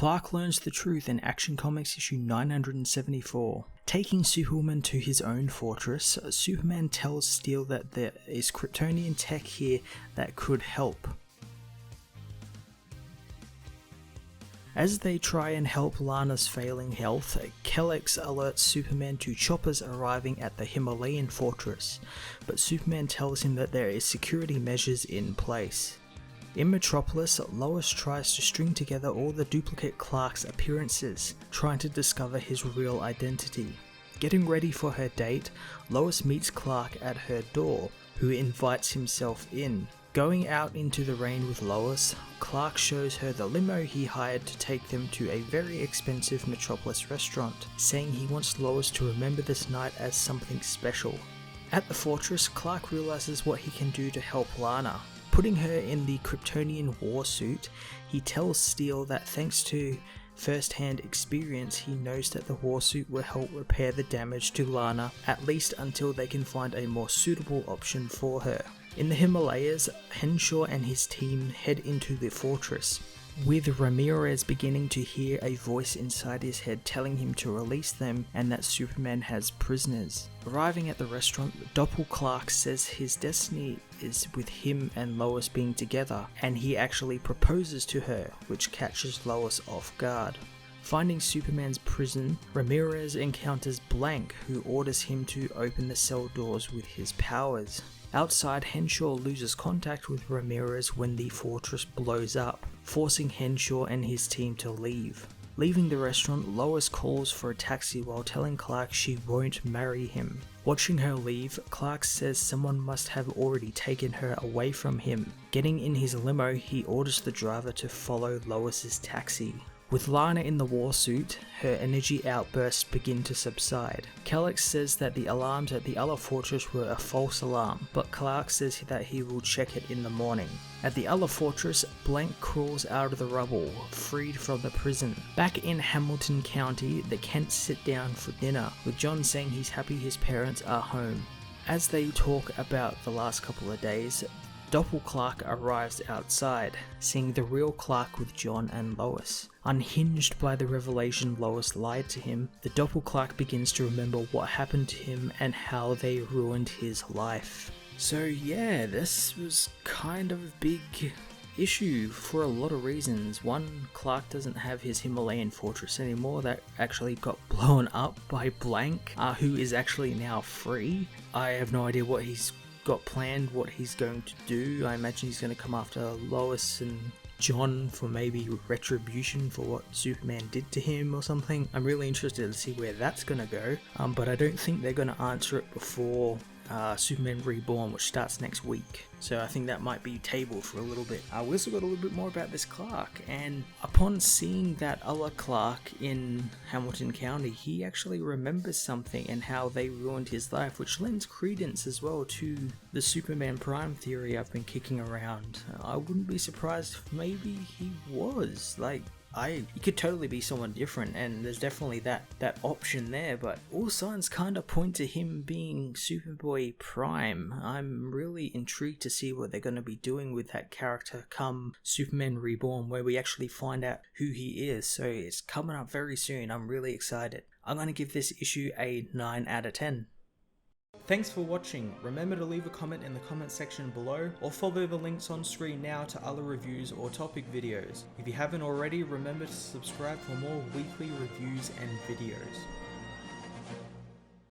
Clark learns the truth in Action Comics issue 974. Taking Superwoman to his own fortress, Superman tells Steel that there is Kryptonian tech here that could help. As they try and help Lana's failing health, Kelex alerts Superman to choppers arriving at the Himalayan fortress, but Superman tells him that there is security measures in place. In Metropolis, Lois tries to string together all the duplicate Clark's appearances, trying to discover his real identity. Getting ready for her date, Lois meets Clark at her door, who invites himself in. Going out into the rain with Lois, Clark shows her the limo he hired to take them to a very expensive Metropolis restaurant, saying he wants Lois to remember this night as something special. At the fortress, Clark realizes what he can do to help Lana. Putting her in the Kryptonian war suit, he tells Steel that thanks to first-hand experience, he knows that the war suit will help repair the damage to Lana, at least until they can find a more suitable option for her. In the Himalayas, Henshaw and his team head into the fortress, with Ramirez beginning to hear a voice inside his head telling him to release them and that Superman has prisoners. Arriving at the restaurant, Doppel Clark says his destiny is with him and Lois being together, and he actually proposes to her, which catches Lois off guard. Finding Superman's prison, Ramirez encounters Blank, who orders him to open the cell doors with his powers. Outside, Henshaw loses contact with Ramirez when the fortress blows up, forcing Henshaw and his team to leave. Leaving the restaurant, Lois calls for a taxi while telling Clark she won't marry him. Watching her leave, Clark says someone must have already taken her away from him. Getting in his limo, he orders the driver to follow Lois's taxi. With Lana in the war suit, her energy outbursts begin to subside. Kelex says that the alarms at the other fortress were a false alarm, but Clark says that he will check it in the morning. At the other fortress, Blank crawls out of the rubble, freed from the prison. Back in Hamilton County, the Kents sit down for dinner, with John saying he's happy his parents are home. As they talk about the last couple of days, Doppel Clark arrives outside, seeing the real Clark with John and Lois. Unhinged by the revelation Lois lied to him, the Doppel Clark begins to remember what happened to him and how they ruined his life. So yeah, this was kind of a big issue for a lot of reasons. One, Clark doesn't have his Himalayan fortress anymore. That actually got blown up by Blank, who is actually now free. I have no idea what he's got planned, what he's going to do. I imagine he's going to come after Lois and John for maybe retribution for what Superman did to him or something. I'm really interested to see where that's going to go, but I don't think they're going to answer it before Superman Reborn, which starts next week. So I think that might be tabled for a little bit. We also got a little bit more about this Clark, and upon seeing that other Clark in Hamilton County, he actually remembers something and how they ruined his life, which lends credence as well to the Superman Prime theory I've been kicking around. I wouldn't be surprised if maybe he was, he could totally be someone different, and there's definitely that option there, but all signs kind of point to him being Superboy Prime. I'm really intrigued to see what they're going to be doing with that character come Superman Reborn, where we actually find out who he is. So it's coming up very soon. I'm really excited. I'm going to give this issue a 9 out of 10. Thanks for watching. Remember to leave a comment in the comment section below, or follow the links on screen now to other reviews or topic videos. If you haven't already, remember to subscribe for more weekly reviews and videos.